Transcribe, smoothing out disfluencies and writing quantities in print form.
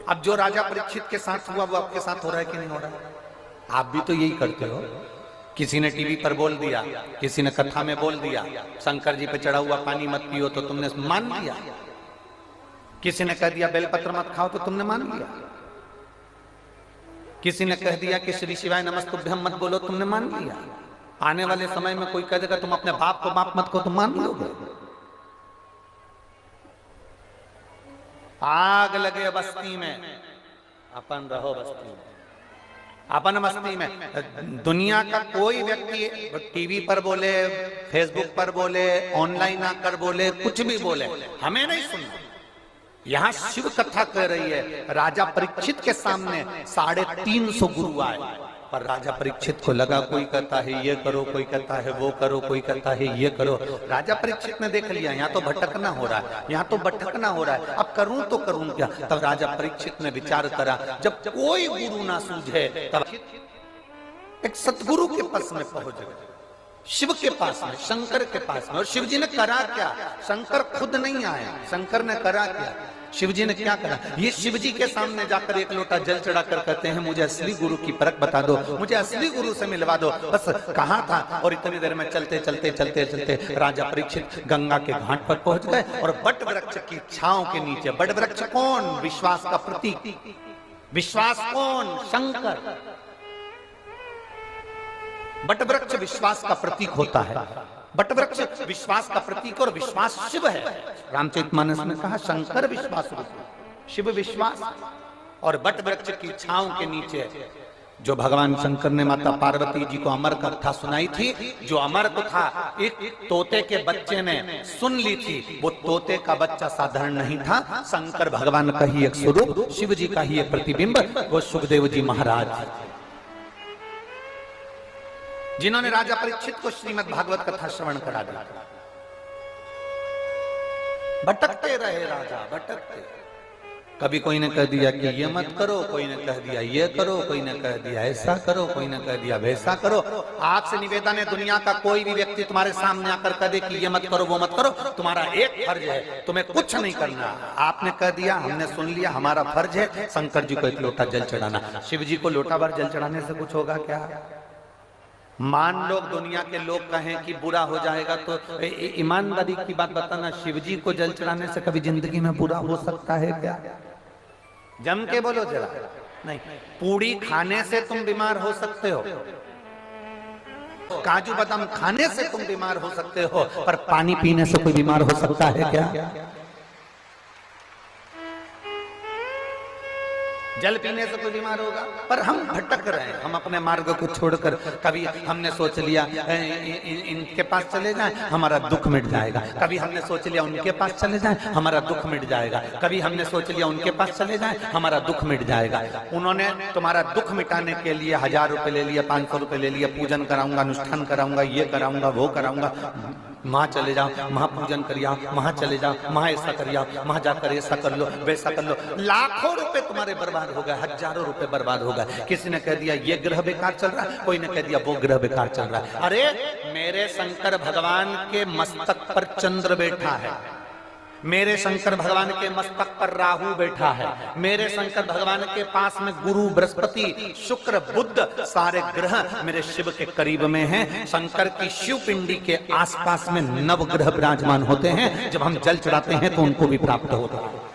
अब जो राजा परीक्षित के साथ हुआ वो आपके साथ हो रहा है कि नहीं हो रहा है? आप भी तो यही करते हो। किसी ने टीवी पर बोल दिया, किसी ने कथा में बोल दिया, शंकर जी पे चढ़ा हुआ पानी मत पियो, तो तुमने मान लिया। किसी ने कह दिया बेलपत्र मत खाओ, तो तुमने मान लिया। किसी ने कह दिया कि श्री शिवाय नमस्तुभ्यम मत बोलो, तुमने मान लिया। आने वाले समय में कोई कह देगा तुम अपने बाप को बाप मत कहो, तुम मान लोगे। आग लगे बस्ती में, अपन रहो बस्ती में, अपन मस्ती में। दुनिया का कोई व्यक्ति टीवी पर बोले, फेसबुक पर बोले, ऑनलाइन आकर बोले, कुछ भी बोले, हमें नहीं सुनना। यहां शिव कथा कह रही है, राजा परीक्षित के सामने 350 गुरु आए, पर राजा परीक्षित को लगा कोई कहता है ये करो, कोई कहता है वो करो, कोई कहता है ये करो। राजा परीक्षित ने देख लिया यहाँ तो भटकना हो रहा है, यहाँ तो भटकना हो रहा है, अब करूं तो करूं क्या। तब राजा परीक्षित ने विचार करा, जब कोई गुरु ना सूझे तब एक सतगुरु के पास में पहुंच गए, शिव के पास में, शंकर के पास में। और शिव जी ने करा क्या? शंकर खुद नहीं आए, शंकर ने करा क्या? शिव जी ने क्या करा? ये शिव जी के सामने जाकर एक लोटा जल चढ़ाकर कहते हैं मुझे असली गुरु की परख बता दो, मुझे असली गुरु से मिलवा दो। बस कहाँ था? और इतनी देर में चलते चलते चलते चलते राजा परीक्षित गंगा के घाट पर पहुंच गए और बट वृक्ष की छांव के नीचे। बट वृक्ष कौन? विश्वास का प्रतीक। विश्वास कौन? शंकर। बट वृक्ष विश्वास का प्रतीक होता है। बट वृक्ष विश्वास का प्रतीक और विश्वास शिव है। रामचरितमानस में कहा शंकर विश्वास रूप, शिव विश्वास। और बट वृक्ष की छांव के नीचे जो भगवान शंकर ने माता पार्वती जी को अमर कथा सुनाई थी, जो अमर कथा एक तोते के बच्चे ने सुन ली थी, वो तोते का बच्चा साधारण नहीं था, शंकर भगवान का ही एक स्वरूप, शिव जी का ही एक प्रतिबिंब, वो सुखदेव जी महाराज, जिन्होंने राजा परीक्षित को श्रीमद् भागवत कथा श्रवण करा दिया। भटकते रहे राजा, भटकते। कभी कोई ने कह दिया कि ये मत करो, कोई ने कह दिया ये करो, कोई ने कह दिया ऐसा करो, कोई ने कह दिया वैसा करो। आपसे निवेदन है, दुनिया का कोई भी व्यक्ति तुम्हारे सामने आकर कह दे कि ये मत करो वो मत करो, तुम्हारा एक फर्ज है, तुम्हें कुछ नहीं करना। आपने कह दिया, हमने सुन लिया, हमारा फर्ज है शंकर जी को एक लोटा जल चढ़ाना। शिव जी को लोटा भर जल चढ़ाने से कुछ होगा क्या? मान लो दुनिया के लोग कहें कि बुरा हो जाएगा, तो ईमानदारी की बात बताना, शिव जी को जल चढ़ाने से कभी जिंदगी में बुरा हो सकता है क्या? जम के बोलो जरा। नहीं, पूड़ी खाने से तुम बीमार हो सकते हो, काजू बादाम खाने से तुम बीमार हो सकते हो, पर पानी पीने से कोई बीमार हो सकता है क्या? जल पीने से कोई बीमार होगा? पर हम भटक रहे हैं, हम अपने मार्ग को छोड़कर। कभी हमने सोच लिया इनके पास चले जाएं, हमारा दुख मिट जाएगा। कभी हमने सोच लिया उनके पास चले जाएं, हमारा दुख मिट जाएगा। कभी हमने सोच लिया उनके पास चले जाएं, हमारा दुख मिट जाएगा। उन्होंने तुम्हारा दुख मिटाने के लिए 1000 रुपए ले लिया, 500 रुपए ले लिया, पूजन कराऊंगा, अनुष्ठान कराऊंगा, ये कराऊंगा, वो कराऊंगा, वहां चले जाओ, वहां पूजन करिए, वहां चले जाओ, वहां ऐसा करिए, वहां जाकर ऐसा कर लो, वैसा कर लो। लाखों रुपए तुम्हारे बर्बाद हो गए, हजारों रुपए बर्बाद हो गए। किसी ने कह दिया ये ग्रह बेकार चल रहा है, कोई ने कह दिया वो ग्रह बेकार चल रहा है। अरे मेरे शंकर भगवान के मस्तक पर चंद्र बैठा है, मेरे शंकर भगवान के मस्तक पर राहु बैठा है, मेरे शंकर भगवान के पास में गुरु, बृहस्पति, शुक्र, बुध, सारे ग्रह मेरे शिव के करीब में हैं। शंकर की शिव पिंडी के आसपास में नवग्रह विराजमान होते हैं। जब हम जल चढ़ाते हैं तो उनको भी प्राप्त होता है।